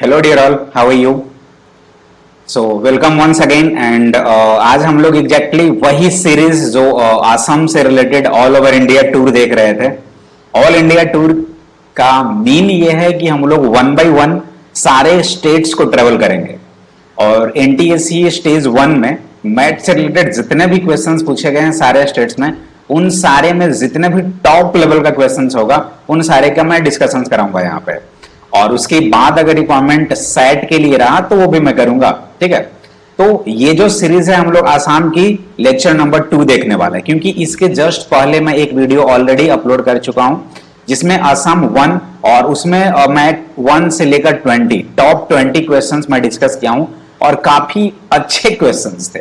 Hello dear all, how are you? So welcome once again and आज हम लोग exactly वही सीरीज जो आसाम से related all over India tour देख रहे थे। ऑल इंडिया टूर का मीन ये है कि हम लोग वन बाय वन सारे स्टेट्स को ट्रेवल करेंगे और एनटीएससी स्टेज वन में मैथ से रिलेटेड जितने भी क्वेश्चंस पूछे गए हैं सारे स्टेट्स में, उन सारे में जितने भी टॉप लेवल का क्वेश्चंस होगा उन सारे का मैं डिस्कशन कराऊंगा यहाँ पे। और उसके बाद अगर रिक्वायरमेंट सेट के लिए रहा तो वो भी मैं करूंगा, ठीक है। तो ये जो सीरीज है हम लोग आसाम की लेक्चर नंबर 2 देखने वाले हैं, क्योंकि इसके जस्ट पहले मैं एक वीडियो ऑलरेडी अपलोड कर चुका हूं जिसमें आसाम 1 और उसमें मैं 1 से लेकर 20 टॉप 20 क्वेश्चंस मैं डिस्कस किया हूं और काफी अच्छे क्वेश्चंस थे,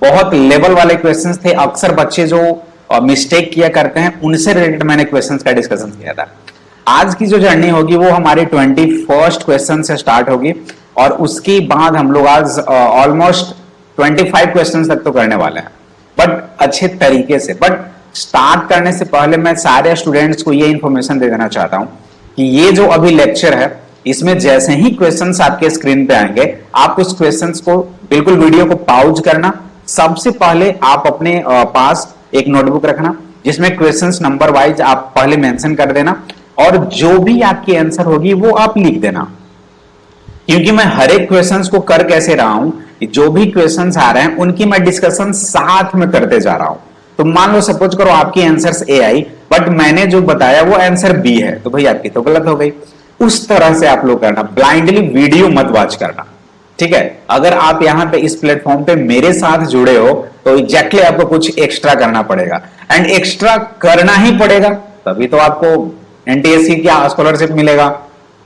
बहुत लेवल वाले क्वेश्चंस थे। अक्सर बच्चे जो मिस्टेक किया करते हैं उनसे रिलेटेड मैंने क्वेश्चंस का डिस्कशन किया था। आज की जो जर्नी होगी वो हमारे 21st क्वेश्चन से स्टार्ट होगी और उसके बाद हम लोग आज ऑलमोस्ट 25 क्वेश्चन तक तो करने वाले हैं, बट अच्छे तरीके से। बट स्टार्ट करने से पहले मैं सारे स्टूडेंट्स को ये इंफॉर्मेशन दे देना चाहता हूं कि ये जो अभी लेक्चर है इसमें जैसे ही क्वेश्चंस आपके स्क्रीन पे आएंगे आप उस क्वेश्चंस को बिल्कुल वीडियो को पॉज करना। सबसे पहले आप अपने पास एक नोटबुक रखना जिसमें क्वेश्चंस नंबर वाइज आप पहले मेंशन कर देना और जो भी आपकी आंसर होगी वो आप लिख देना, क्योंकि मैं हर एक क्वेश्चंस को कर कैसे रहा हूं, जो भी क्वेश्चंस आ रहे हैं उनकी मैं डिस्कशन साथ में करते जा रहा हूं। तो मान लो सपोज करो आपकी आंसर ए आई बट मैंने जो बताया वो आंसर बी है, तो भाई आपकी तो गलत हो गई। उस तरह से आप लोग करना, ब्लाइंडली वीडियो मत वॉच करना, ठीक है। अगर आप यहां पे इस प्लेटफॉर्म पे मेरे साथ जुड़े हो तो एग्जैक्टली आपको कुछ एक्स्ट्रा करना पड़ेगा एंड एक्स्ट्रा करना ही पड़ेगा, तभी तो आपको एनटीएससी क्या स्कॉलरशिप मिलेगा,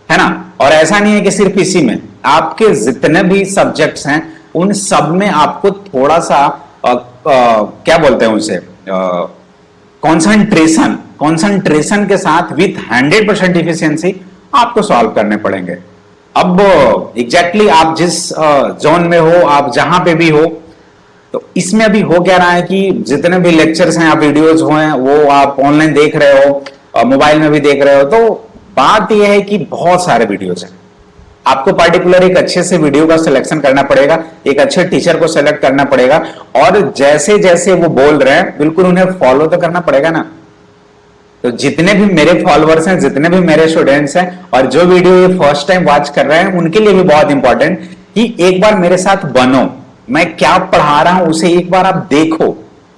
है ना। और ऐसा नहीं है कि सिर्फ इसी में, आपके जितने भी सब्जेक्ट्स हैं उन सब में आपको थोड़ा सा क्या बोलते हैं उसे, कंसंट्रेशन के साथ विथ 100% इफिशियंसी आपको सॉल्व करने पड़ेंगे। अब एग्जैक्टली आप जिस जोन में हो, आप जहां पे भी हो, तो इसमें अभी हो क्या रहा है कि जितने भी लेक्चर्स हैं, आप वीडियोज हो हैं वो आप ऑनलाइन देख रहे हो, मोबाइल में भी देख रहे हो, तो बात यह है कि बहुत सारे वीडियोज हैं। आपको पर्टिकुलर एक अच्छे से वीडियो का सिलेक्शन करना पड़ेगा, एक अच्छे टीचर को सिलेक्ट करना पड़ेगा और जैसे जैसे वो बोल रहे हैं बिल्कुल उन्हें फॉलो तो करना पड़ेगा ना। तो जितने भी मेरे फॉलोअर्स हैं, जितने भी मेरे स्टूडेंट्स हैं और जो वीडियो ये फर्स्ट टाइम वॉच कर रहे हैं उनके लिए भी बहुत इंपॉर्टेंट कि एक बार मेरे साथ बनो, मैं क्या पढ़ा रहा हूं उसे एक बार आप देखो,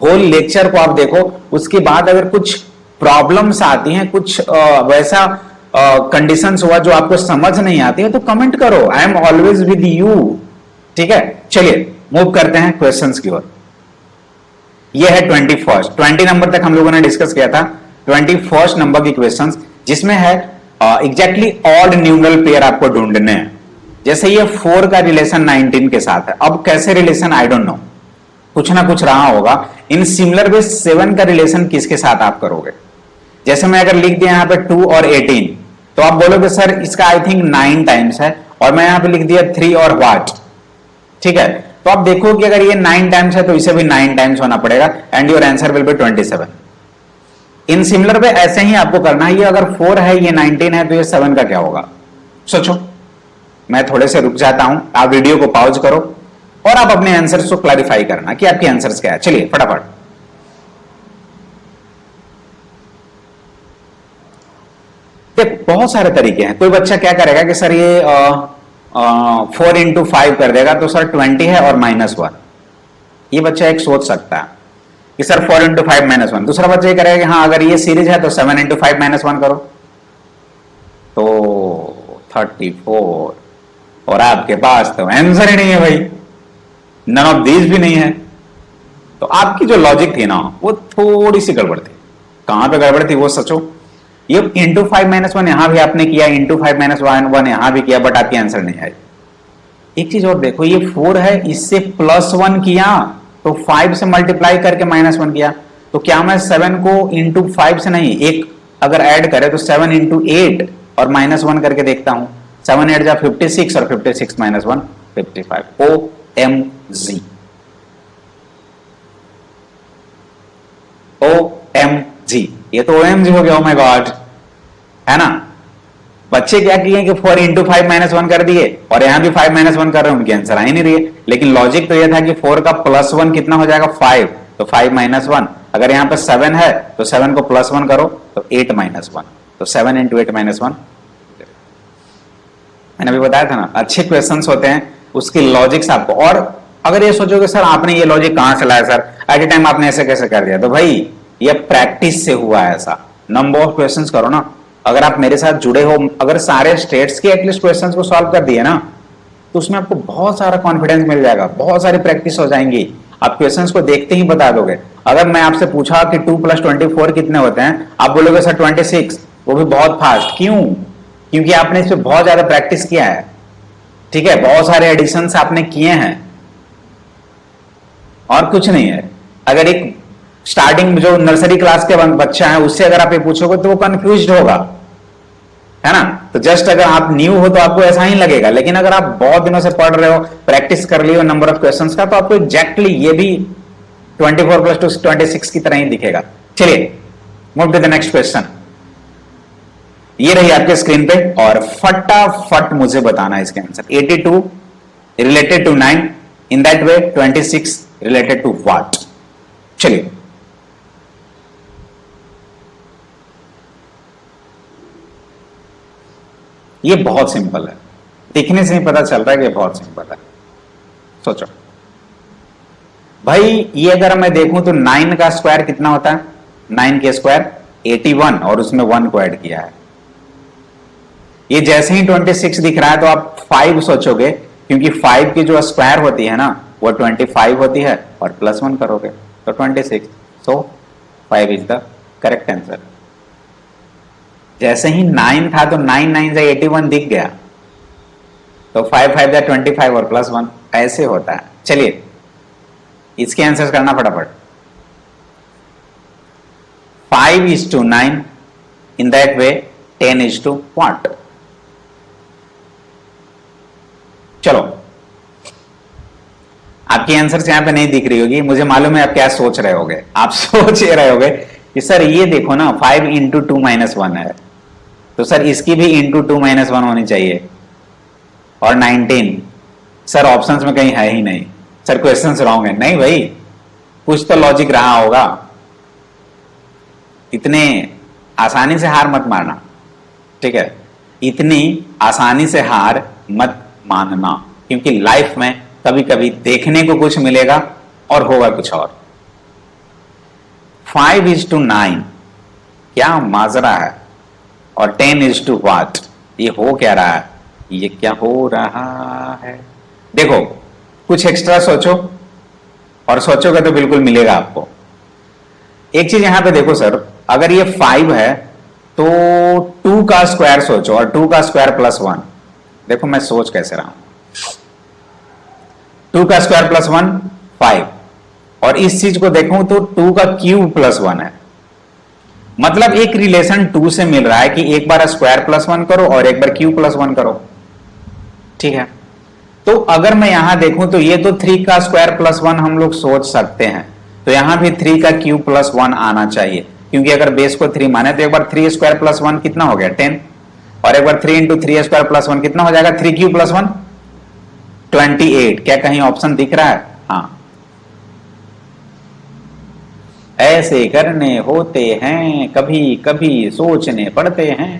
होल लेक्चर को आप देखो। उसके बाद अगर कुछ प्रॉब्लम्स आती हैं, कुछ वैसा कंडीशंस हुआ जो आपको समझ नहीं आती है तो कमेंट करो, I am always with you, ठीक है। चलिए मूव करते हैं क्वेश्चंस की ओर। ये है 20 नंबर तक हम लोगों ने डिस्कस किया था। 21 नंबर की क्वेश्चंस जिसमें है एग्जैक्टली ऑड न्यूमरल पेयर आपको ढूंढने हैं। जैसे ये 4 का रिलेशन 19 के साथ है, अब कैसे रिलेशन आई डोंट नो, कुछ ना कुछ रहा होगा। इन सिमिलर वे 7 का रिलेशन किसके साथ आप करोगे? जैसे मैं अगर लिख दिया यहां पे 2 और 18 तो आप बोलोगे सर इसका आई थिंक 9 टाइम्स है, और मैं यहां पे लिख दिया 3 और व्हाट, ठीक है। तो आप देखो कि अगर ये 9 टाइम्स है तो इसे भी 9 टाइम्स होना पड़ेगा and your answer will be 27। In similar way ऐसे ही आपको करना है। ये अगर 4 है, ये 19 है, तो ये 7 का क्या होगा? सोचो, मैं थोड़े से रुक जाता हूं, आप वीडियो को पॉज करो और आप अपने आंसर्स को क्लैरिफाई करना कि आपके आंसर्स क्या है। चलिए फटाफट। देखो बहुत सारे तरीके हैं। कोई बच्चा क्या करेगा कि सर ये 4 into 5 कर देगा तो सर 20 है और -1। ये बच्चा एक सोच सकता है कि सर 4 into 5 -1। दूसरा बच्चा ये करेगा कि हाँ अगर ये सीरीज है तो 7 into 5 -1 करो, तो 34। और आपके पास तो आंसर ही नहीं है भाई, नन ऑफ दीज भी नहीं है। तो आपकी जो लॉजिक थी ना वो थोड़ी सी गड़बड़ थी। कहां पे गड़बड़ थी वो सोचो। ये इंटू 5 -1 यहां भी आपने किया, इंटू 5 -1 यहां भी किया, बट आपकी आंसर नहीं आई। एक चीज और देखो, ये 4 है, इससे +1 किया तो 5 से मल्टीप्लाई करके -1 किया, तो क्या मैं 7 को इंटू 5 से नहीं, एक अगर ऐड करे तो 7 इंटू 8 और -1 करके देखता हूं। 7 8 जा 56 और 56 -1 55। OMG, OMG, ये तो OMG हो गया, ओ माय गॉड, है ना। बच्चे क्या किए कि 4 इंटू 5 - 1 कर दिए और यहां भी 5 - 1 कर रहे हैं, उनके आंसर आ ही नहीं रही है। लेकिन लॉजिक तो यह था कि 4 का +1 कितना हो जाएगा 5, तो 5 - 1। अगर यहां पे 7 है तो 7 को +1 करो तो 8 - 1, तो 7 इंटू 8 - 1। मैंने अभी बताया था ना, अच्छे क्वेश्चंस होते हैं उसकी लॉजिक्स आपको। और अगर ये सोचोगे सर आपने ये लॉजिक कहां से लाया सर, एट ए टाइम आपने ऐसे कैसे कर दिया, तो भाई ये प्रैक्टिस से हुआ है ऐसा। नंबर ऑफ क्वेश्चंस करो ना, अगर आप मेरे साथ जुड़े हो, अगर सारे स्टेट्स के एटलीस्ट क्वेश्चंस को सॉल्व कर दिए ना, तो उसमें आपको बहुत सारा कॉन्फिडेंस मिल जाएगा, बहुत सारी प्रैक्टिस हो जाएंगी, आप क्वेश्चंस को देखते ही बता दोगे। अगर मैं आपसे पूछा कि 2 + 24 कितने होते हैं, आप बोलोगे सर 26, वो भी बहुत फास्ट। क्यों? क्योंकि आपने इस पर बहुत ज्यादा प्रैक्टिस किया है, ठीक है, बहुत सारे एडिशन आपने किए हैं, और कुछ नहीं है। अगर एक स्टार्टिंग जो नर्सरी क्लास के बच्चा है उससे अगर आप ये पूछोगे तो वो कंफ्यूज होगा, है ना। तो जस्ट अगर आप न्यू हो तो आपको ऐसा ही लगेगा, लेकिन अगर आप बहुत दिनों से पढ़ रहे हो, प्रैक्टिस कर ली हो नंबर ऑफ क्वेश्चंस का, तो आपको एग्जैक्टली ये भी 24 + 2 26 की तरह ही दिखेगा। चलिए move to the next question. ये रही आपके स्क्रीन पे और फटाफट मुझे बताना है इसके answer. 82 related to 9, in that way 26 related to what. चलिए ये बहुत सिंपल है, दिखने से ही पता चल रहा है कि बहुत सिंपल है। सोचो भाई, ये अगर मैं देखूं तो 9 का स्क्वायर कितना होता है, 9 के स्क्वायर 81 और उसमें 1 को ऐड किया है। ये जैसे ही 26 दिख रहा है तो आप 5 सोचोगे, क्योंकि 5 की जो स्क्वायर होती है ना वो 25 होती है, और +1 करोगे तो 26, सो 5 इज द करेक्ट आंसर। जैसे ही 9 था तो 9 9 से 81 दिख गया, तो 5 5 से 25 और +1 ऐसे होता है। चलिए इसके आंसर करना फटाफट। 5 to 9, in that way 10 to what? चलो आपकी आंसर यहां पे नहीं दिख रही होगी, मुझे मालूम है आप क्या सोच रहे होगे। आप सोच रहे होगे कि सर ये देखो ना 5 इंटू 2 - 1 है, तो सर इसकी भी इंटू 2 - 1 होनी चाहिए, और 19 सर ऑप्शंस में कहीं है ही नहीं, सर क्वेश्चंस रॉन्ग है। नहीं भाई, कुछ तो लॉजिक रहा होगा। इतने आसानी से हार मत मारना, ठीक है, इतनी आसानी से हार मत मानना, क्योंकि लाइफ में कभी कभी देखने को कुछ मिलेगा और होगा कुछ और। 5 to 9 क्या माजरा है, और 10 to what, ये हो क्या रहा है, ये क्या हो रहा है। देखो कुछ एक्स्ट्रा सोचो, और सोचोगे तो बिल्कुल मिलेगा आपको। एक चीज यहां पे देखो सर, अगर ये 5 है तो 2 का स्क्वायर सोचो, और 2 का स्क्वायर +1। देखो मैं सोच कैसे रहा हूं, 2 का स्क्वायर +1 5, और इस चीज को देखूं तो 2 का क्यूब +1 है। मतलब एक रिलेशन 2 से मिल रहा है कि एक बार स्क्वायर +1 करो और एक बार क्यूब +1 करो, ठीक है। तो अगर मैं यहां देखूं तो ये तो 3 का स्क्वायर +1 हम लोग सोच सकते हैं, तो यहां भी 3 का क्यूब +1 आना चाहिए, क्योंकि अगर बेस को 3 माने तो एक बार 3 स्क्वायर +1 कितना हो गया 10, और एक बार 3 इंटू 3 स्क्वायर +1 कितना हो जाएगा 3 क्यूब +1 28। क्या कहीं ऑप्शन दिख रहा है? हाँ, ऐसे करने होते हैं, कभी कभी सोचने पड़ते हैं,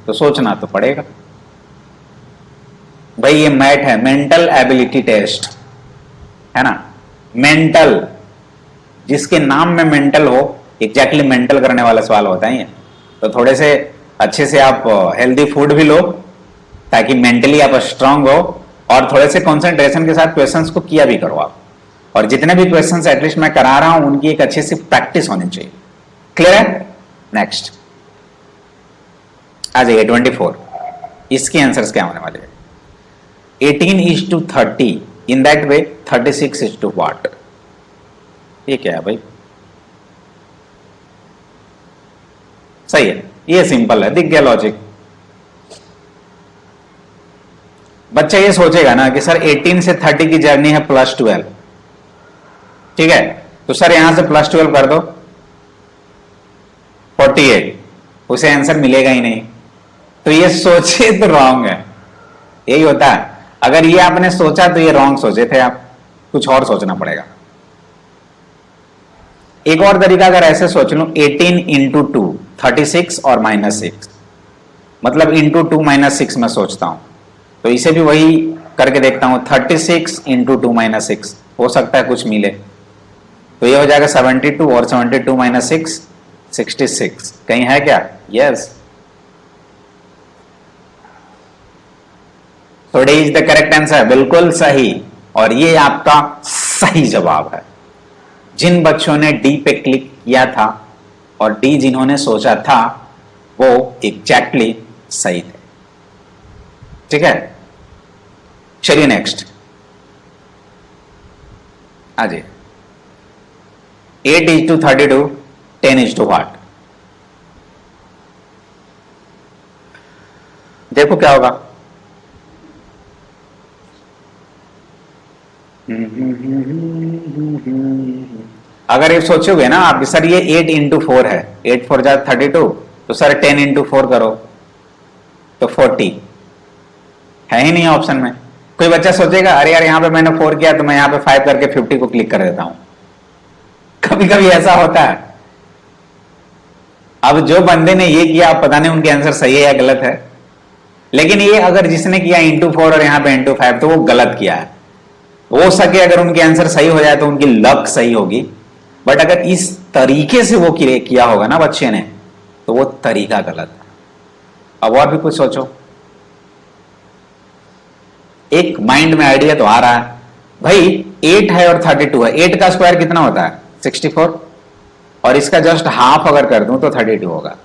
तो सोचना तो पड़ेगा भाई। ये मैथ है, मेंटल एबिलिटी टेस्ट है ना। मेंटल, जिसके नाम में मेंटल हो, एग्जैक्टली मेंटल करने वाला सवाल होता है ये। तो थोड़े से अच्छे से आप हेल्दी फूड भी लो, ताकि मेंटली आप स्ट्रांग हो, और थोड़े से कंसंट्रेशन के साथ क्वेश्चंस को किया भी करो आप। और जितने भी क्वेश्चंस एटलीस्ट मैं करा रहा हूं उनकी एक अच्छी सी प्रैक्टिस होनी चाहिए। क्लियर है? नेक्स्ट आ जाइए 24। इसके आंसर्स क्या होने वाले हैं? 18 to 30, in that way 36 to what? ये क्या है भाई? सही है, ये सिंपल है, दिख गया लॉजिक। बच्चा ये सोचेगा ना कि सर 18 से 30 की जर्नी है +12, ठीक है, तो सर यहां से +12 कर दो 48, उसे आंसर मिलेगा ही नहीं। तो ये सोचे तो रॉन्ग है, यही होता है। अगर ये आपने सोचा तो ये रॉन्ग सोचे थे आप, कुछ और सोचना पड़ेगा। एक और तरीका अगर ऐसे सोच लूं, 18 इंटू 2 36 और -6, मतलब इंटू 2 -6 में सोचता हूं, तो इसे भी वही करके देखता हूं। 36 इंटू 2 -6 हो सकता है कुछ मिले, तो ये हो जाएगा 72 और 72 -6 66। कहीं है क्या? यस, तो D is the correct answer, बिल्कुल सही। और ये आपका सही जवाब है। जिन बच्चों ने डी पे क्लिक किया था और डी जिन्होंने सोचा था वो एग्जैक्टली सही थे। ठीक है, चलिए नेक्स्ट आ जाइए। 8 is to 32, 10 is to what? देखो क्या होगा। अगर ये सोचोगे ना आप, सर ये 8 इंटू 4 है, 8 4 जा 32, तो सर 10 इंटू 4 करो तो 40 है ही नहीं ऑप्शन में। कोई बच्चा सोचेगा अरे यार यहां पे मैंने 4 किया तो मैं यहां पे 5 करके 50 को क्लिक कर देता हूं। कभी कभी ऐसा होता है। अब जो बंदे ने ये किया, पता नहीं उनके आंसर सही है या गलत है, लेकिन ये अगर जिसने किया इंटू 4 और यहां पे इंटू 5 तो वो गलत किया है। हो सके अगर उनके आंसर सही हो जाए तो उनकी लक सही होगी, बट अगर इस तरीके से वो किया होगा ना बच्चे ने, तो वो तरीका गलत है। अब और भी कुछ सोचो। एक माइंड में आइडिया तो आ रहा है भाई, 8 है और 32 है, 8 का स्क्वायर कितना होता है? 64, और इसका जस्ट हाफ अगर कर दूं तो 32 होगा।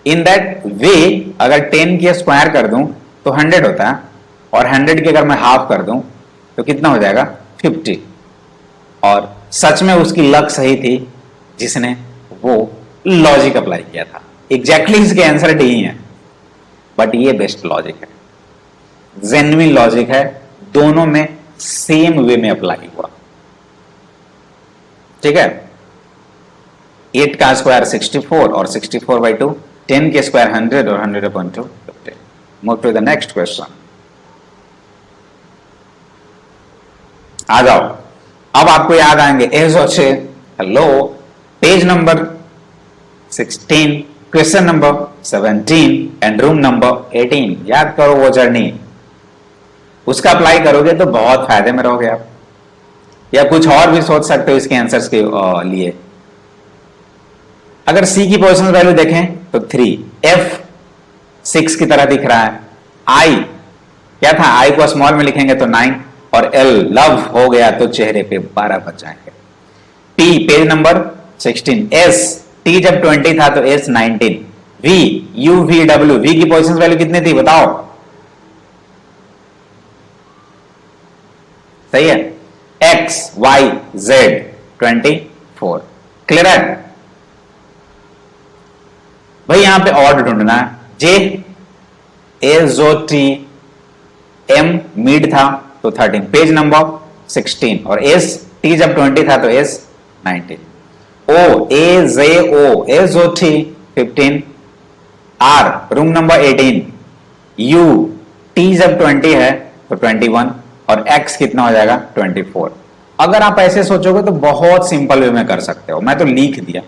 इन दैट वे अगर 10 के स्क्वायर कर दूं तो 100 होता है, और 100 के अगर मैं हाफ कर दूं तो कितना हो जाएगा? 50। और सच में उसकी लक सही थी जिसने वो लॉजिक अप्लाई किया था। एग्जैक्टली इसके आंसर डी है, बट ये बेस्ट लॉजिक है, जेन्युइन लॉजिक है, दोनों में सेम वे में अप्लाई हुआ। ठीक है, 8 का स्क्वायर 64 और 64/2, 10 के स्क्वायर 100 और 100/2 50। Move to the next question. आ जाओ, अब आपको याद आएंगे एज अच्छे। Hello, page number 16, question number 17 and room number 18। याद करो वो जर्नी, उसका अप्लाई करोगे तो बहुत फायदे में रहोगे आप। या कुछ और भी सोच सकते हो इसके आंसर्स के लिए। अगर सी की पोजीशन वैल्यू देखें तो 3, एफ 6 की तरह दिख रहा है, आई क्या था? आई को स्मॉल में लिखेंगे तो 9, और एल लव हो गया तो चेहरे पे 12 बच जाएंगे। P page number 16, S T जब 20 था तो S 19, V U V W, V की पोजीशन वैल्यू कितनी थी बताओ? सही है, एक्स वाई जेड 24। क्लियर है भाई? यहां पे ऑड ढूंढना है। जे ए जो टी एम मिड था तो 13, पेज नंबर 16, और एस टी जब 20 था तो S 19, O A J O A जो T 15, R room number 18, U T जब 20 है तो 21, और x कितना हो जाएगा? 24। अगर आप ऐसे सोचोगे तो बहुत सिंपल वे में कर सकते हो, मैं तो लिख दिया।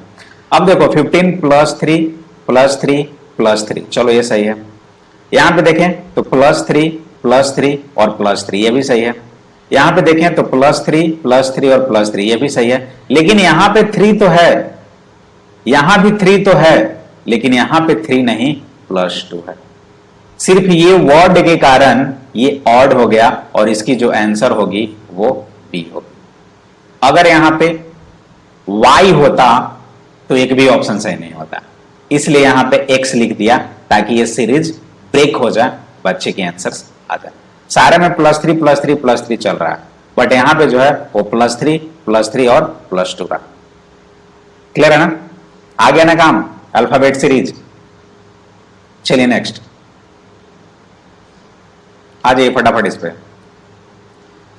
अब देखो 15 + 3 + 3 + 3, चलो ये सही है। यहां पे देखें तो +3 + 3 और +3, ये भी सही है। यहां पे देखें तो +3 +3 और +3, ये भी सही है। लेकिन यहां पे 3 तो है, यहां भी 3 तो है, लेकिन यहां पे 3 नहीं +2 है। सिर्फ ये वर्ड के कारण ये ऑड हो गया, और इसकी जो आंसर होगी वो बी होगी। अगर यहां पे y होता तो एक भी ऑप्शन सही नहीं होता, इसलिए यहां पे x लिख दिया ताकि ये सीरीज ब्रेक हो जाए, बच्चे के आंसर्स आ जाए। सारे में +3 +3 +3 चल रहा है, बट यहां पे जो है वो +3 +3 और +2 का। क्लियर है ना? आ गया ना काम, अल्फाबेट सीरीज। चलिए नेक्स्ट आ जाइए फटाफट इस पे।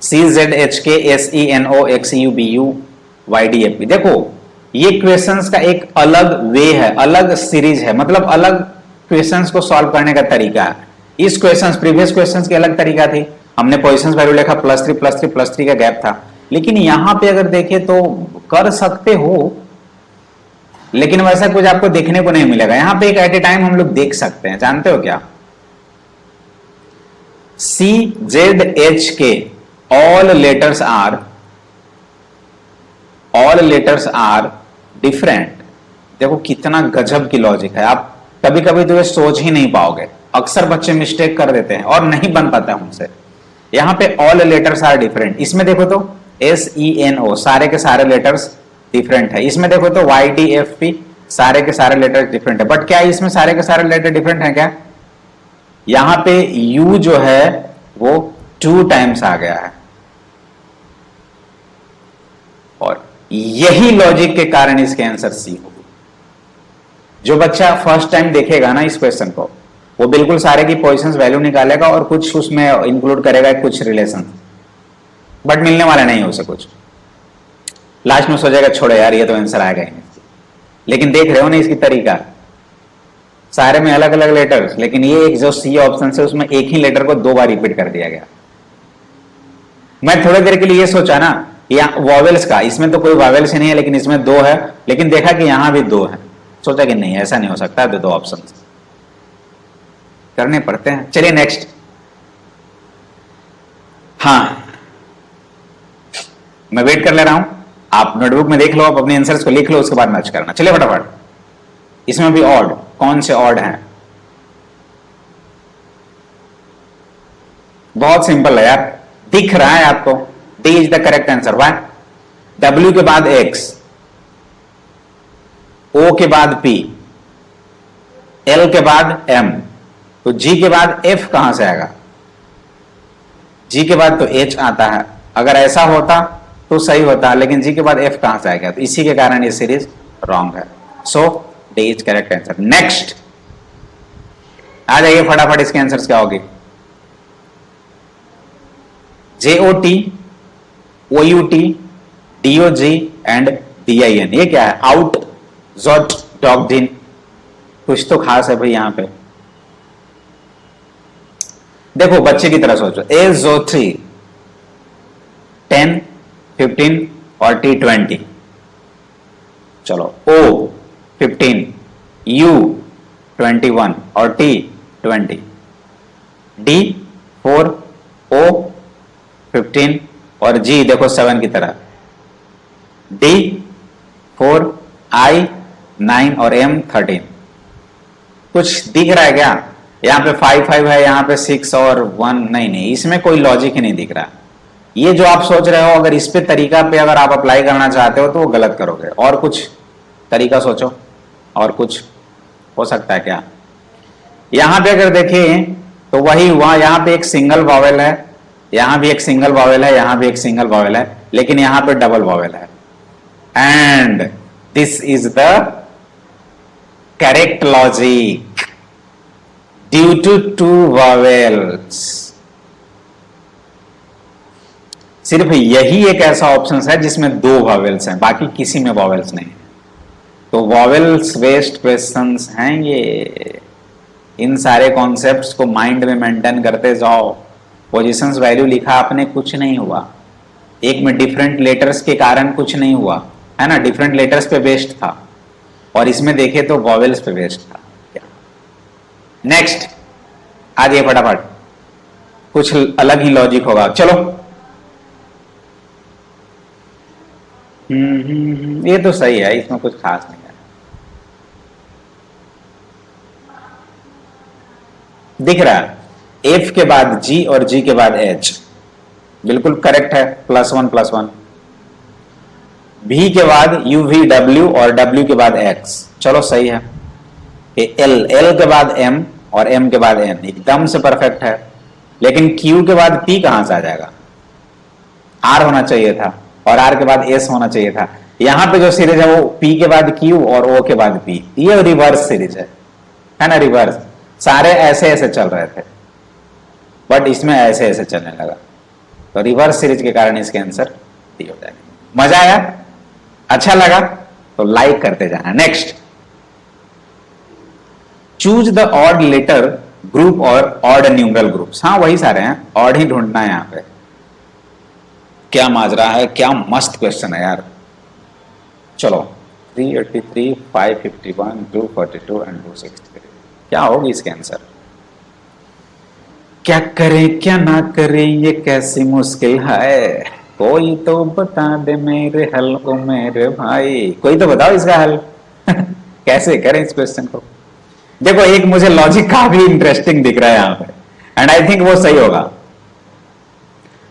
CZHKSENOXUBUYDFP, देखो ये क्वेश्चंस का एक अलग वे है, अलग सीरीज है, मतलब अलग क्वेश्चंस को सॉल्व करने का तरीका है। इस क्वेश्चंस प्रीवियस क्वेश्चंस की अलग तरीका थी, हमने पोजीशंस वैल्यू लिखा +3 +3 +3 का गैप था, लेकिन यहां पे अगर देखें तो कर सकते हो, लेकिन वैसा कुछ आपको देखने को नहीं मिलेगा। यहां पे एक एट ए टाइम हम लोग देख सकते हैं, जानते हो क्या? CZHK all letters are different। देखो कितना गजब की लॉजिक है, आप कभी कभी तो ये सोच ही नहीं पाओगे, अक्सर बच्चे मिस्टेक कर देते हैं और नहीं बन पाता उनसे। यहां पे ऑल लेटर्स आर डिफरेंट, इसमें देखो तो SENO सारे के सारे लेटर्स डिफरेंट है, इसमें देखो तो YTFP सारे के सारे लेटर्स डिफरेंट है। बट क्या इसमें सारे के सारे लेटर डिफरेंट है क्या? यहां पे U जो है वो 2 टाइम्स आ गया है, और यही लॉजिक के कारण इसके आंसर C होगा। जो बच्चा फर्स्ट टाइम देखेगा ना इस क्वेश्चन को, वो बिल्कुल सारे की पोजीशंस वैल्यू निकालेगा और कुछ उसमें इंक्लूड करेगा कुछ रिलेशन, बट मिलने वाला नहीं है उसे कुछ। लास्ट में सोचेगा छोड़ो यार ये तो आंसर आएगा ही नहीं। लेकिन देख रहे हो ना इसकी तरीका, सारे में अलग अलग लेटर्स, लेकिन ये एक जो सी ऑप्शन है उसमें एक ही लेटर को 2 बार रिपीट कर दिया गया। मैं थोड़ी देर के लिए ये सोचा ना वॉवेल्स का, इसमें तो कोई वॉवेल्स ही नहीं है, लेकिन इसमें 2 है, लेकिन देखा कि यहां भी 2 है, सोचा कि नहीं ऐसा नहीं हो सकता, 2 ऑप्शन करने पड़ते हैं। चलिए नेक्स्ट। हाँ मैं वेट कर ले रहा हूं, आप नोटबुक में देख लो, आप अपने आंसर्स को लिख लो, उसके बाद मैच करना। चलिए फटाफट। इसमें भी ऑड, कौन से ऑड हैं? बहुत सिंपल है यार, दिख रहा है आपको, D is the correct answer. Why? W के बाद एक्स, ओ के बाद पी, एल के बाद एम, तो जी के बाद एफ कहां से आएगा? जी के बाद तो एच आता है, अगर ऐसा होता तो सही होता, लेकिन जी के बाद एफ कहां से आएगा? तो इसी के कारण ये सीरीज रॉन्ग है। So D is correct answer. Next आ जाइए फटाफट, इसके आंसर्स क्या होगी? JOT, OUT, DOG and DIN, ये क्या है? आउट, जोट, डॉग्जिन, कुछ तो खास है भाई यहां पे। देखो बच्चे की तरह सोचो, A03 10, 15 और T 20, चलो O 15, U 21 और T 20, D 4, O 15 और G देखो 7 की तरह, D 4, I 9 और M 13। कुछ दिख रहा है क्या? यहाँ पे 5 5 है, यहाँ पे 6 और 1 नहीं, इसमें कोई लॉजिक ही नहीं दिख रहा। ये जो आप सोच रहे हो, अगर इस पे तरीका पे अगर आप अप्लाई करना चाहते हो तो वो गलत करोगे। और कुछ तरीका सोचो, और कुछ हो सकता है क्या? यहां पे अगर देखें तो वही हुआ, यहां पे एक सिंगल वॉवेल है, यहां भी एक सिंगल वॉवेल है, यहां भी एक सिंगल वॉवेल है, लेकिन यहां पे डबल वॉवेल है। And this is the correct logic due to 2 vowels. सिर्फ यही एक ऐसा ऑप्शन है जिसमें 2 वॉवेल्स हैं, बाकी किसी में वॉवेल्स नहीं है। तो वॉवेल्स बेस्ड क्वेश्चंस हैं ये। इन सारे कॉन्सेप्ट्स को माइंड में मेंटेन करते जाओ। पोजीशंस वैल्यू लिखा आपने, कुछ नहीं हुआ। एक में डिफरेंट लेटर्स के कारण कुछ नहीं हुआ है ना, डिफरेंट लेटर्स पे बेस्ड था, और इसमें देखे तो वॉवेल्स पे बेस्ड था। नेक्स्ट आ जाइए फटाफट, कुछ अलग ही लॉजिक होगा। चलो ये तो सही है, इसमें कुछ खास नहीं है। दिख रहा है F के बाद G और G के बाद H, बिल्कुल करेक्ट है, +1 V के बाद UV W और W के बाद X, चलो सही है। L के बाद M और M के बाद N, एकदम से परफेक्ट है। लेकिन Q के बाद P कहां से आ जाएगा? R होना चाहिए था और R के बाद S होना चाहिए था। यहां पे जो सीरीज है वो P के बाद Q और O के बाद P, ये रिवर्स सीरीज है ना, रिवर्स। सारे ऐसे ऐसे चल रहे थे, बट इसमें ऐसे ऐसे चलने लगा, तो रिवर्स सीरीज के कारण इसके आंसर डी हो जाएगा। मजा आया? अच्छा लगा तो लाइक करते जाना। Next choose the odd letter group और ऑड न्यूमरल ग्रुप्स। हाँ वही सारे हैं, ऑड ही ढूंढना है यहां पे। क्या माजरा है, क्या मस्त क्वेश्चन है यार। चलो 383, 551, 242 एंड 263, क्या होगी इसके आंसर? क्या करें क्या ना करें ये कैसी मुश्किल है, कोई तो बता दे मेरे हल को मेरे भाई, कोई तो बताओ इसका हल। कैसे करें इस क्वेश्चन को? देखो एक मुझे लॉजिक काफी इंटरेस्टिंग दिख रहा है यहां पे, एंड आई थिंक वो सही होगा,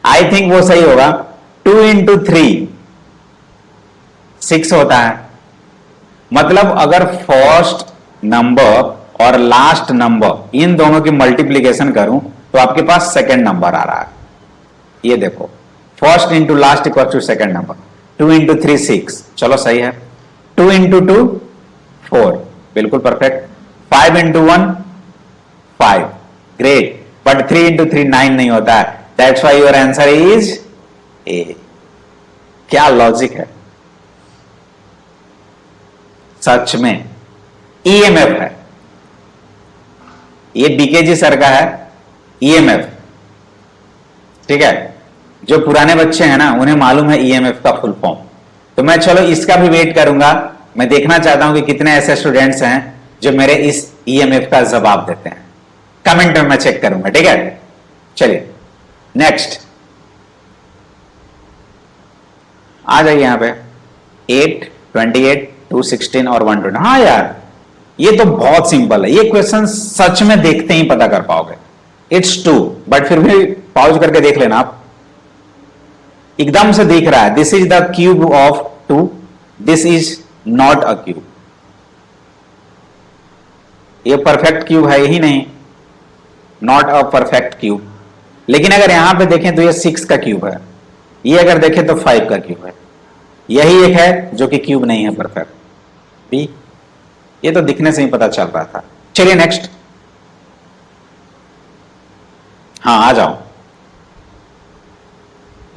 आई थिंक वो सही होगा। 2 इंटू 3 6 होता है, मतलब अगर फर्स्ट नंबर और लास्ट नंबर इन दोनों की मल्टीप्लीकेशन करूं तो आपके पास सेकंड नंबर आ रहा है। ये देखो, first into last equal to second number. 2 into 3 6, चलो सही है। 2 इंटू 2 4, बिल्कुल perfect. 5 into 1 5, great. But 3 into 3 9 नहीं होता है, that's why your answer is a. क्या लॉजिक है, सच में ईएमएफ है ये, बीकेजी सर का है ईएमएफ। ठीक है, जो पुराने बच्चे हैं ना उन्हें मालूम है ईएमएफ का फुल फॉर्म। तो मैं चलो इसका भी वेट करूंगा, मैं देखना चाहता हूं कि कितने ऐसे स्टूडेंट्स हैं जो मेरे इस ईएमएफ का जवाब देते हैं। कमेंट में मैं चेक करूंगा, ठीक है। चलिए नेक्स्ट आ जाइए यहां पे। 8, 28, 216 और 120। हाँ यार ये तो बहुत सिंपल है, ये क्वेश्चन सच में देखते ही पता कर पाओगे। इट्स 2, बट फिर भी पॉज करके देख लेना आप, एकदम से दिख रहा है। This is the cube of 2, this is not a cube. ये परफेक्ट क्यूब है ही नहीं, नॉट अ परफेक्ट क्यूब। लेकिन अगर यहां पे देखें तो ये 6 का क्यूब है, ये अगर देखें तो 5 का क्यूब है। यही एक है जो कि क्यूब नहीं है परफेक्ट, बी। ये तो दिखने से ही पता चल रहा था। चलिए नेक्स्ट, हाँ आ जाओ।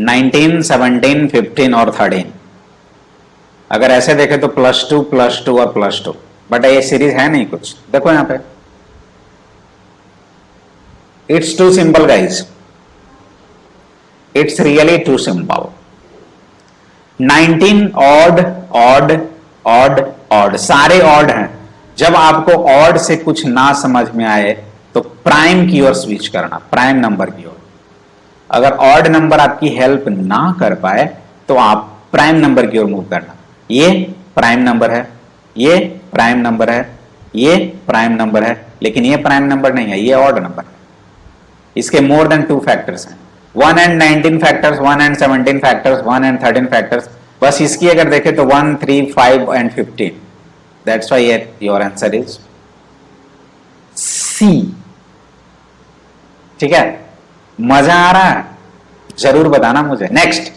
19, 17, 15 और 13। अगर ऐसे देखें तो +2, +2 और +2, बट ये सीरीज है नहीं कुछ। देखो यहां पे, it's too simple guys, it's really too simple. 19 odd odd odd odd, सारे ऑड हैं। जब आपको ऑड से कुछ ना समझ में आए तो प्राइम की ओर स्विच करना, प्राइम नंबर की ओर। अगर ऑड नंबर आपकी हेल्प ना कर पाए तो आप प्राइम नंबर की ओर मूव करना। ये प्राइम नंबर है, ये प्राइम नंबर है, ये प्राइम नंबर है, लेकिन ये प्राइम नंबर नहीं है, ये ऑड नंबर है। इसके मोर देन 2 फैक्टर्स हैं, 1 and 19 factors, 1 and 17 factors, 1 and 13 factors. बस इसकी अगर देखें तो 1, 3, 5 and 15। That's why your answer is C. ठीक है, मजा आ रहा है? जरूर बताना मुझे। Next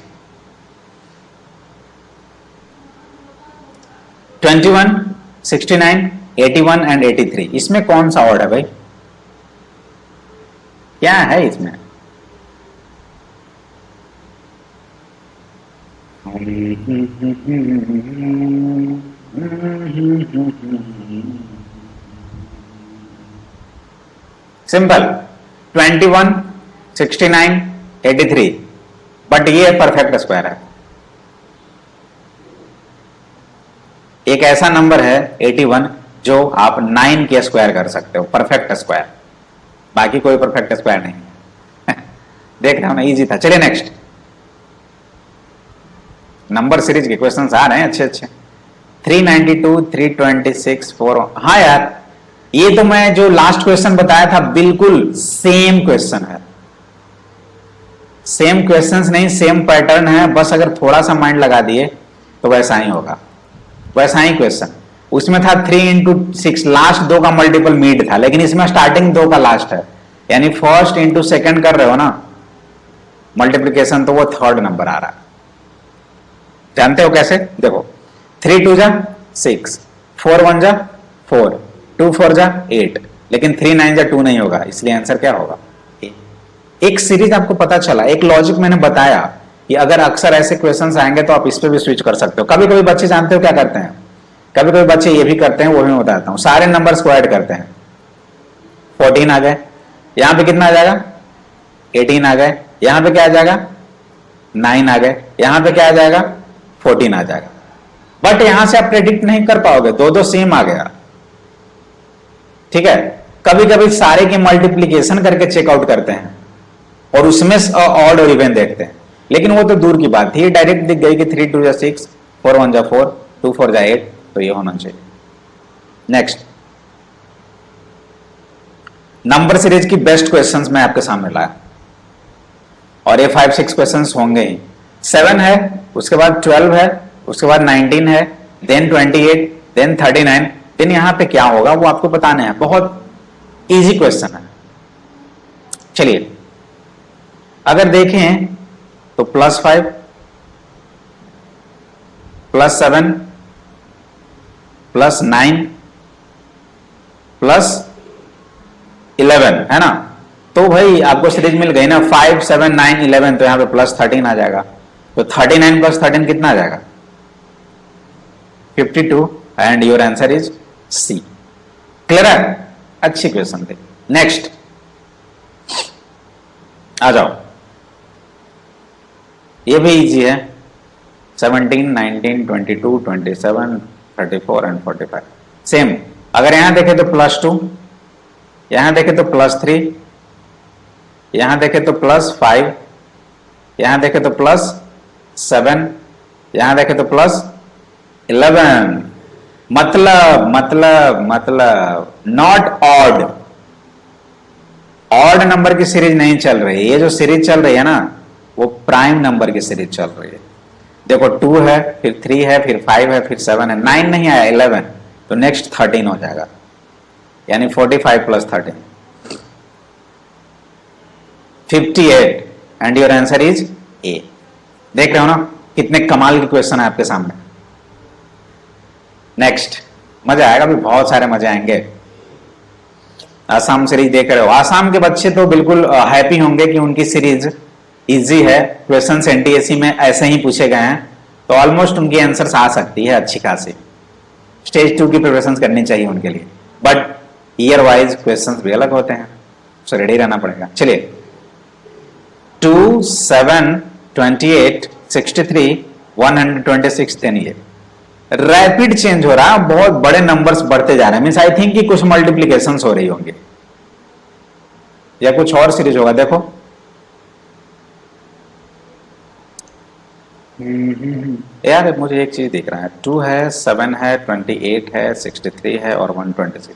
21, 69, 81 and 83। इसमें कौन सा ऑर्डर है भाई? क्या है इसमें? सिंपल 21, 69, 83, बट ये परफेक्ट स्क्वायर है। एक ऐसा नंबर है 81 जो आप 9 के स्क्वायर कर सकते हो, परफेक्ट स्क्वायर। बाकी कोई परफेक्ट स्क्वायर नहीं है। देख रहे हो ना, इजी था। चलिए नेक्स्ट, नंबर सीरीज के क्वेश्चंस आ रहे हैं अच्छे अच्छे। 392, 326, 4। हाँ यार, ये तो मैं जो लास्ट क्वेश्चन बताया था बिल्कुल सेम क्वेश्चन है। सेम क्वेश्चंस नहीं, सेम पैटर्न है, बस अगर थोड़ा सा माइंड लगा दिए तो वैसा ही होगा, वैसा ही क्वेश्चन। उसमें था 3 इंटू 6, लास्ट 2 का मल्टीपल मीड था, लेकिन इसमें स्टार्टिंग 2 का लास्ट है, यानी फर्स्ट इंटू सेकंड कर रहे हो ना मल्टीप्लीकेशन, तो वो थर्ड नंबर आ रहा है। जानते हो कैसे? देखो 3 2 जा 6, 4 1 जा 4, 2 4 जा 8, लेकिन 3 9 जा 2 नहीं होगा, इसलिए आंसर क्या होगा? एक सीरीज आपको पता चला, एक लॉजिक मैंने बताया कि अगर अक्सर ऐसे क्वेश्चंस आएंगे तो आप इस पे भी स्विच कर सकते हो। कभी कभी बच्चे जानते हो क्या करते हैं? कभी कभी बच्चे ये भी करते हैं, वो भी मैं बताता हूं। सारे नंबर स्क्वायर करते हैं, 14 आ गए, यहां पे कितना आ जाएगा 18 आ गए, यहां पे क्या आ जाएगा 9 आ गए, यहां पे क्या आ जाएगा 14 आ जाएगा। बट यहां से आप प्रेडिक्ट नहीं कर पाओगे, दो दो सेम आ गया, ठीक है। कभी कभी सारे की मल्टीप्लीकेशन करके चेकआउट करते हैं और उसमें ऑड और इवन देखते हैं, लेकिन वो तो दूर की बात थी, ये डायरेक्ट दिख गई कि 3 2 6, 4 1 4, 2 4 8, तो ये होना चाहिए। नेक्स्ट, नंबर सीरीज की बेस्ट क्वेश्चंस मैं आपके सामने लाया और ये 5 6 क्वेश्चंस होंगे ही। 7 है, उसके बाद 12 है, उसके बाद 19 है, देन 28, देन 39, देन यहां पे क्या होगा वो आपको बताना है। बहुत इजी क्वेश्चन है। चलिए अगर देखें तो +5, +7, +9, +11 है ना, तो भाई आपको सीरीज मिल गई ना 5 7 9 11, तो यहां पे +13 आ जाएगा, तो 39 + 13 कितना आ जाएगा 52, and your answer is C. Clear है, अच्छी क्वेश्चन थी। नेक्स्ट आ जाओ, ये भी इजी है। 17 19 22 27 34 एंड 45 सेम। अगर यहां देखें तो +2, यहां देखें तो +3, यहां देखें तो +5, यहां देखें तो +7, यहां देखें तो +11। मतलब नॉट ऑड, ऑड नंबर की सीरीज नहीं चल रही, ये जो सीरीज चल रही है ना वो प्राइम नंबर की सीरीज चल रही है। देखो 2 है, फिर 3 है, फिर 5 है, फिर 7 है, 9 नहीं आया 11, तो नेक्स्ट 13 हो जाएगा, यानी 45 + 13 58, and your answer is a. देख रहे हो ना कितने कमाल के क्वेश्चन है आपके सामने। नेक्स्ट, मजा आएगा, भी बहुत सारे मजे आएंगे। आसाम सीरीज देख रहे हो, आसाम के बच्चे तो बिल्कुल हैप्पी होंगे कि उनकी सीरीज इजी है। क्वेश्चन एनटीएससी में ऐसे ही पूछे गए हैं, तो ऑलमोस्ट उनकी आंसर्स आ सकती है अच्छी खासी। स्टेज 2 की प्रिपरेशन करनी चाहिए उनके लिए, बट ईयर वाइज क्वेश्चंस भी अलग होते हैं, तो रेडी रहना पड़ेगा। चलिए 2 7 28 63 126, देन ये रैपिड चेंज हो रहा है, बहुत बड़े नंबर्स बढ़ते जा रहे हैं। मींस आई थिंक कि कुछ मल्टीप्लीकेशंस हो रही होंगी या कुछ और सीरीज होगा। देखो यार मुझे एक चीज दिख रहा है, 2 है, 7 है, 28 है, 63 है और 126।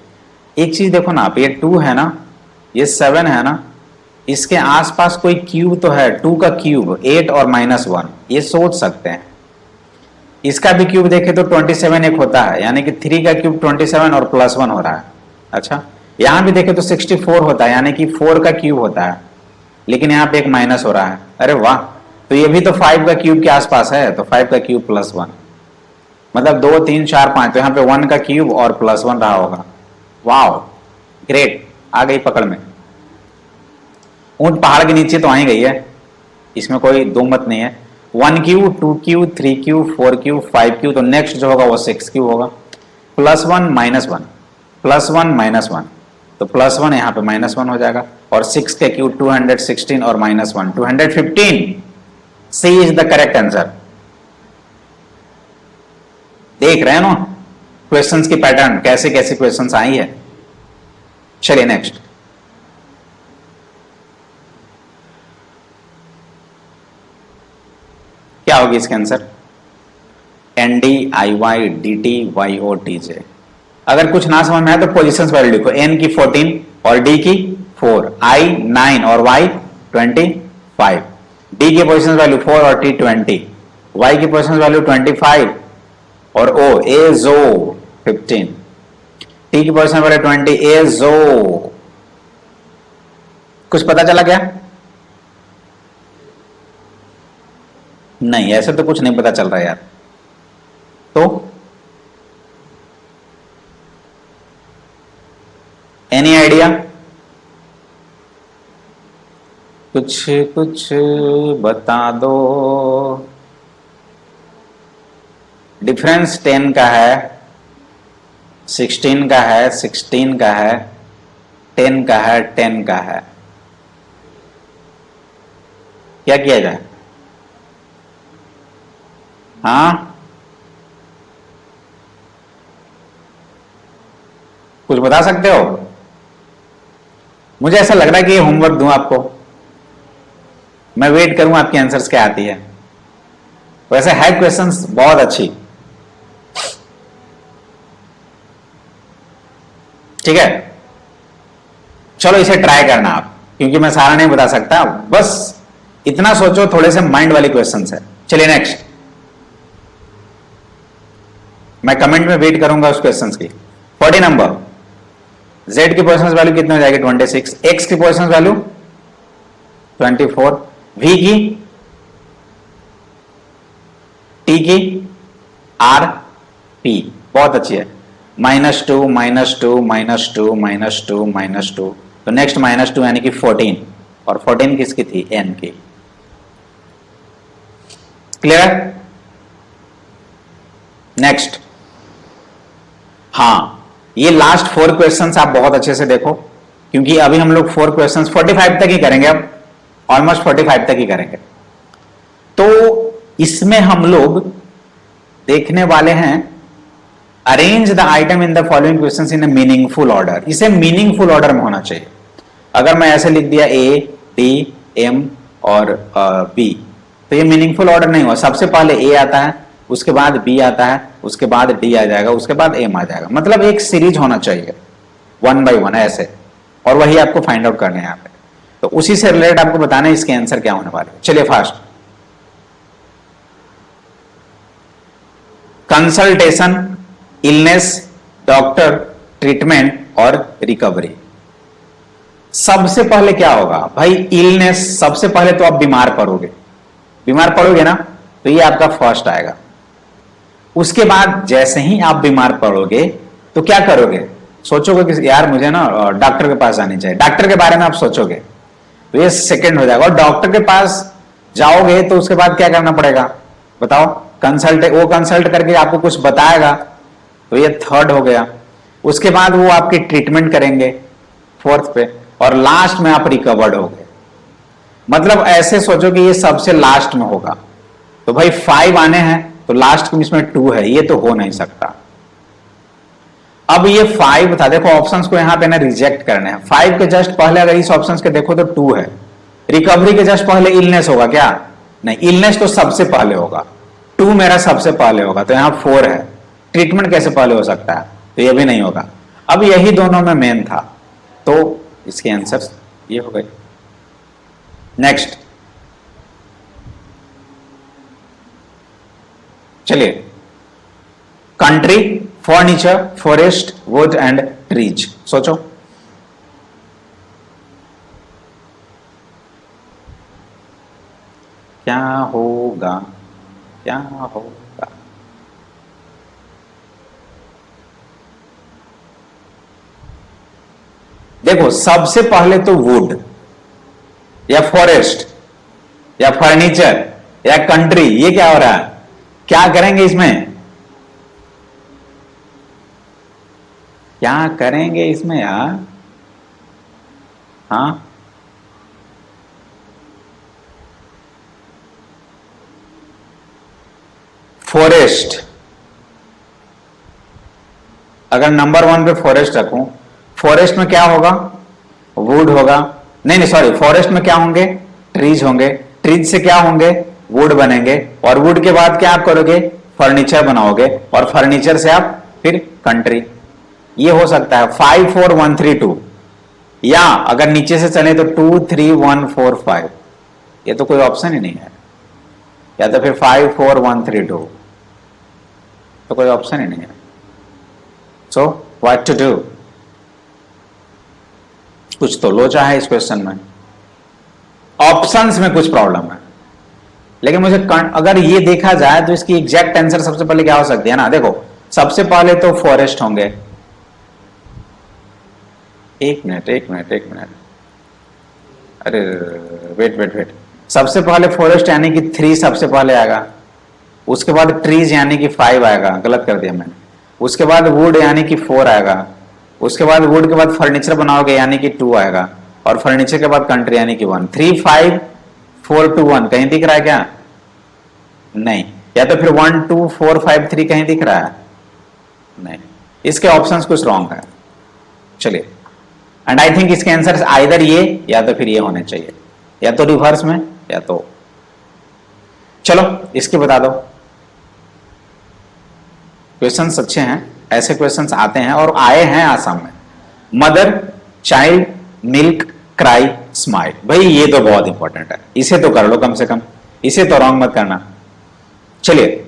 एक चीज देखो ना आप, ये 2 है ना, ये 7 है ना, इसके आसपास कोई क्यूब तो है, 2 का क्यूब 8 और -1, ये सोच सकते हैं। इसका भी क्यूब देखे तो 27 एक होता है, यानी कि 3 का क्यूब 27 और +1 हो रहा है। अच्छा, यहां भी देखे तो 64 होता है, यानी कि 4 का क्यूब होता है, लेकिन यहाँ पे एक माइनस हो रहा है। अरे वाह, तो ये भी तो 5 का क्यूब के आसपास है, तो 5 का क्यूब +1, मतलब 2 3 4 5, तो यहाँ पे 1 का क्यूब और +1 रहा होगा। वाह ग्रेट, आ गई पकड़ में। ऊंट पहाड़ के नीचे तो आ ही गई है, इसमें कोई दो मत नहीं है। 1 cube, 2 cube, 3 cube, 4 cube, 5 cube, तो नेक्स्ट जो होगा वो 6 क्यूब होगा। +1 -1, +1 -1, तो +1 यहाँ पे -1 हो जाएगा, और 6 के क्यूब 216 और -1 215। सी इज द करेक्ट आंसर। देख रहे हैं ना क्वेश्चंस की पैटर्न, कैसे कैसे क्वेश्चंस आई है। चलिए नेक्स्ट, क्या होगी इसके आंसर, NDIY/DTYOTJ। अगर कुछ ना समझ में आए तो पोजीशंस वैल्यू लिखो, N की 14 और D की 4, I 9 और Y 25, D की पोजीशन वैल्यू 4 और T 20, Y की पोजीशन वैल्यू 25 और O A ZO 15, T की पोजीशन वैल्यू 20, A ZO। कुछ पता चला क्या? नहीं, ऐसे तो कुछ नहीं पता चल रहा यार। तो एनी आइडिया? कुछ कुछ बता दो। डिफरेंस 10 का है, 16 का है, 16 का है, 10 का है, 10 का है, क्या किया जाए? हाँ, कुछ बता सकते हो? मुझे ऐसा लग रहा है कि ये होमवर्क दूं आपको, मैं वेट करूं आपकी आंसर्स क्या आती है। वैसे है क्वेश्चंस बहुत अच्छी, ठीक है, चलो इसे ट्राई करना आप, क्योंकि मैं सारा नहीं बता सकता, बस इतना सोचो, थोड़े से माइंड वाली क्वेश्चंस है। चलिए नेक्स्ट, मैं कमेंट में वेट करूंगा उस क्वेश्चंस की। 40 नंबर, z की पोजिशन वैल्यू कितनी हो जाएगी? 26, x की पोजिशन वैल्यू 24, v की, t की, r, p, बहुत अच्छी है, -2 -2 -2 -2 -2, तो नेक्स्ट -2 यानी कि 14, और 14 किसकी थी? n की। क्लियर? नेक्स्ट, हाँ, ये लास्ट 4 क्वेश्चंस आप बहुत अच्छे से देखो, क्योंकि अभी हम लोग 4 क्वेश्चंस 45 तक ही करेंगे, अब ऑलमोस्ट 45 तक ही करेंगे। तो इसमें हम लोग देखने वाले हैं arrange the item in the following questions in A meaningful order. इसे मीनिंगफुल ऑर्डर में होना चाहिए। अगर मैं ऐसे लिख दिया A, D, M और B, तो ये मीनिंगफुल ऑर्डर नहीं हुआ। सबसे पहले A आता है, उसके बाद B आता है, उसके बाद D आ जाएगा, उसके बाद M आ जाएगा। मतलब एक सीरीज होना चाहिए 1 by 1 ऐसे, और वही आपको फाइंड आउट करना है यहाँ पे। तो उसी से रिलेटेड आपको बताना है इसके आंसर क्या होने वाले। चलिए fast, consultation, illness, doctor, treatment और रिकवरी। सबसे पहले क्या होगा भाई? इलनेस। सबसे पहले तो आप बीमार पड़ोगे, बीमार पड़ोगे ना, तो ये आपका फर्स्ट आएगा। उसके बाद जैसे ही आप बीमार पड़ोगे तो क्या करोगे? सोचोगे कि यार मुझे ना डॉक्टर के पास जानी चाहिए, डॉक्टर के बारे में आप सोचोगे, तो ये सेकंड हो जाएगा। और डॉक्टर के पास जाओगे तो उसके बाद क्या करना पड़ेगा बताओ? कंसल्ट, वो कंसल्ट करके आपको कुछ बताएगा, तो ये थर्ड हो गया। उसके बाद वो आपकी ट्रीटमेंट करेंगे फोर्थ पे, और लास्ट में आप रिकवर्ड हो गए। मतलब ऐसे सोचो कि ये सबसे लास्ट में होगा। तो भाई 5 आने हैं, तो लास्ट में 2 है, ये तो हो नहीं सकता। अब ये 5 था, देखो ऑप्शंस को यहां पे ना रिजेक्ट करने हैं। 5 के जस्ट पहले अगर इस ऑप्शंस के देखो तो 2 है। रिकवरी के जस्ट पहले इलनेस होगा क्या? नहीं, इलनेस तो सबसे पहले होगा, 2 मेरा सबसे पहले होगा, तो यहां 4 है। ट्रीटमेंट कैसे पहले हो सकता है? तो ये भी नहीं होगा। अब यही दोनों में मेन था, तो इसके आंसर ये हो गए। नेक्स्ट, चलिए, country, furniture, forest, would and trees. सोचो, क्या होगा, क्या होगा? देखो सबसे पहले तो वुड या फॉरेस्ट या फर्नीचर या कंट्री, ये क्या हो रहा है? क्या करेंगे इसमें? क्या करेंगे इसमें यार? हाँ, फॉरेस्ट। अगर नंबर 1 पे फॉरेस्ट रखूं, फॉरेस्ट में क्या होगा? वुड होगा। नहीं नहीं सॉरी, फॉरेस्ट में क्या होंगे? ट्रीज होंगे। ट्रीज से क्या होंगे? वुड बनेंगे। और वुड के बाद क्या आप करोगे? फर्नीचर बनाओगे। और फर्नीचर से आप फिर कंट्री। ये हो सकता है 5 4 1 3 2, या अगर नीचे से चले तो 2 3 1 4 5। ये तो कोई ऑप्शन ही नहीं है। या तो फिर 5 4 1 3 2, तो कोई ऑप्शन ही नहीं है। So what to do? कुछ तो लोचा है इस क्वेश्चन में, ऑप्शंस में कुछ प्रॉब्लम है। लेकिन मुझे अगर ये देखा जाए तो इसकी एग्जैक्ट आंसर सबसे पहले क्या हो सकती है ना? देखो सबसे पहले तो फॉरेस्ट होंगे। एक मिनट, अरे वेट, सबसे पहले फॉरेस्ट यानी कि 3 सबसे पहले आएगा। उसके बाद ट्रीज यानी कि 5 आएगा, गलत कर दिया मैंने। उसके बाद वुड यानी कि 4 आएगा। उसके बाद वुड के बाद फर्नीचर बनाओगे यानी कि 2 आएगा, और फर्नीचर के बाद कंट्री यानी कि 1। 3 5 4 2 1 कहीं दिख रहा है क्या? नहीं। या तो फिर 1 2 4 5 3 कहीं दिख रहा है? नहीं। इसके ऑप्शंस कुछ रॉन्ग है। चलिए, एंड आई थिंक इसके आंसर आइदर ये या तो फिर ये होने चाहिए, या तो रिवर्स में या तो। चलो इसके बता दो। क्वेश्चंस अच्छे हैं, ऐसे क्वेश्चंस आते हैं और आए हैं आसाम में। Mother, child, milk, cry, smile. भाई ये तो बहुत इंपॉर्टेंट है, इसे तो कर लो कम से कम, इसे तो रॉन्ग मत करना। चलिए,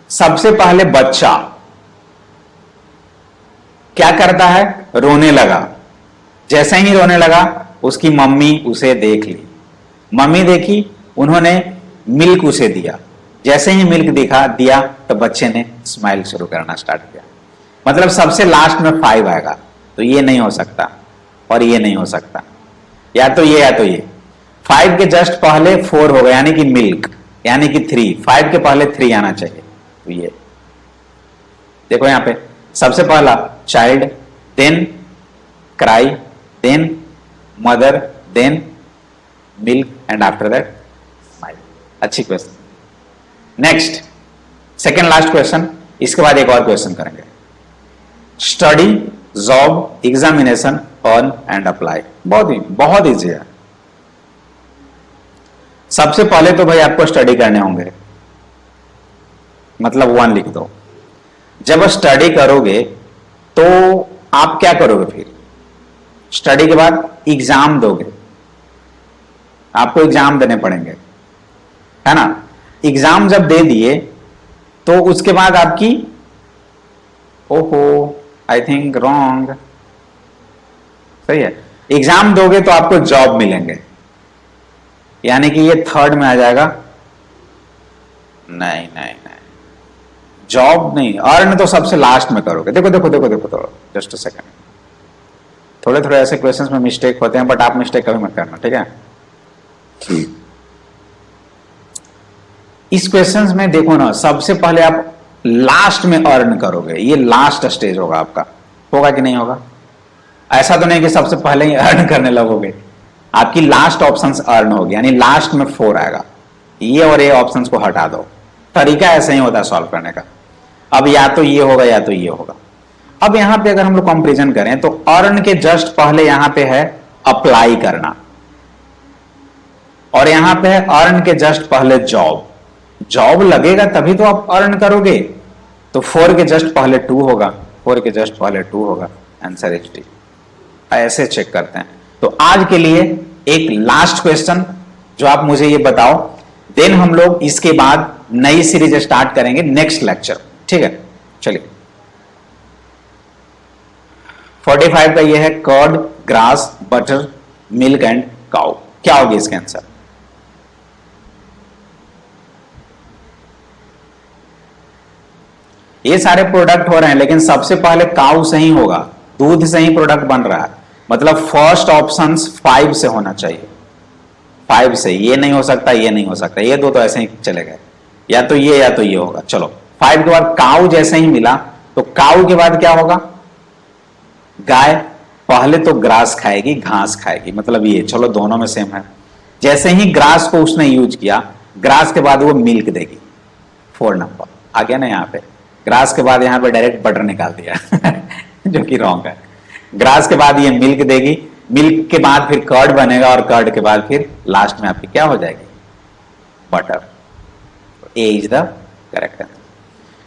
सबसे पहले बच्चा क्या करता है? रोने लगा। जैसे ही रोने लगा उसकी मम्मी उसे देख ली, मम्मी देखी, उन्होंने मिल्क उसे दिया। जैसे ही मिल्क दिया तो बच्चे ने स्माइल शुरू करना स्टार्ट किया। मतलब सबसे लास्ट में 5 आएगा, तो ये नहीं हो सकता और ये नहीं हो सकता, या तो ये या तो ये। 5 के जस्ट पहले 4 होगा यानी कि मिल्क, यानी कि 3। 5 के पहले 3 आना चाहिए, तो ये देखो यहां पे सबसे पहला child, then cry, then mother, then milk and after that smile. अच्छी question. Next, second last question, इसके बाद एक और क्वेश्चन करेंगे। Study, job, examination, earn and apply. बहुत इजी है। सबसे पहले तो भाई आपको स्टडी करने होंगे, मतलब 1 लिख दो। जब स्टडी करोगे तो आप क्या करोगे? फिर स्टडी के बाद एग्जाम दोगे, आपको एग्जाम देने पड़ेंगे, है ना। एग्जाम जब दे दिए तो उसके बाद आपकी, ओहो आई थिंक रॉन्ग, सही है, एग्जाम दोगे तो आपको जॉब मिलेंगे, यानी कि ये 3rd में आ जाएगा। नहीं नहीं नहीं, जॉब नहीं, अर्न तो सबसे लास्ट में करोगे। देखो देखो देखो देखो, तो जस्ट अ सेकंड, थोड़े थोड़े ऐसे क्वेश्चंस में मिस्टेक होते हैं, बट आप मिस्टेक कभी मत करना, ठीक है। इस क्वेश्चंस में देखो ना, सबसे पहले आप लास्ट में अर्न करोगे, ये लास्ट स्टेज होगा आपका, होगा कि नहीं होगा? ऐसा तो नहीं कि सबसे पहले ही अर्न करने लगोगे, आपकी लास्ट ऑप्शंस अर्न होगी, यानी लास्ट में 4 आएगा। ये और ये ऑप्शंस को हटा दो, तरीका ऐसे ही होता है सॉल्व करने का। अब या तो ये होगा या तो ये होगा। अब यहां पे अगर हम लोग कंपैरिजन करें तो अर्न के जस्ट पहले यहां पे है अप्लाई करना, और यहां पे है अर्न के जस्ट पहले जॉब। जॉब लगेगा तभी तो आप अर्न करोगे, तो 4 के जस्ट पहले 2 होगा, 4 के जस्ट पहले 2 होगा, आंसर इज डी। ऐसे चेक करते हैं। तो आज के लिए एक लास्ट क्वेश्चन जो आप मुझे ये बताओ, देन हम लोग इसके बाद नई सीरीज स्टार्ट करेंगे नेक्स्ट लेक्चर, ठीक है। चलिए, 45 का ये है curd, grass, butter, milk and cow. क्या होगी इसके आंसर? ये सारे प्रोडक्ट हो रहे हैं, लेकिन सबसे पहले काउ से ही होगा, दूध से ही प्रोडक्ट बन रहा है, मतलब फर्स्ट ऑप्शन 5 से होना चाहिए, 5 से। ये नहीं हो सकता, ये नहीं हो सकता, ये दो तो ऐसे ही चले गए, या तो ये होगा। चलो, 5 के बाद काउ जैसे ही मिला, तो काउ के बाद क्या होगा? गाय। पहले तो ग्रास खाएगी, घास खाएगी, मतलब ये, चलो दोनों में सेम है। जैसे ही ग्रास को उसने यूज किया, ग्रास के बाद वो मिल्क देगी, 4 नंबर आ गया ना यहाँ पे। ग्रास के बाद यहाँ पे डायरेक्ट बटर निकाल दिया जो कि रॉन्ग है। ग्रास के बाद ये मिल्क देगी, मिल्क के बाद फिर कर्ड बनेगा, और कर्ड के बाद फिर लास्ट में आपकी क्या हो जाएगी? Butter. A is the correct answer.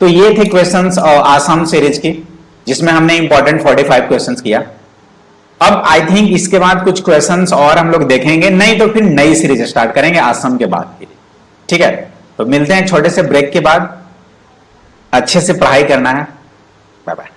तो ये थे क्वेश्चंस आसाम सीरीज की, जिसमें हमने इंपॉर्टेंट 45 क्वेश्चंस किया। अब आई थिंक इसके बाद कुछ क्वेश्चंस और हम लोग देखेंगे, नहीं तो फिर नई सीरीज स्टार्ट करेंगे आसाम के बाद की, ठीक है। तो मिलते हैं छोटे से ब्रेक के बाद। अच्छे से पढ़ाई करना है। Bye bye.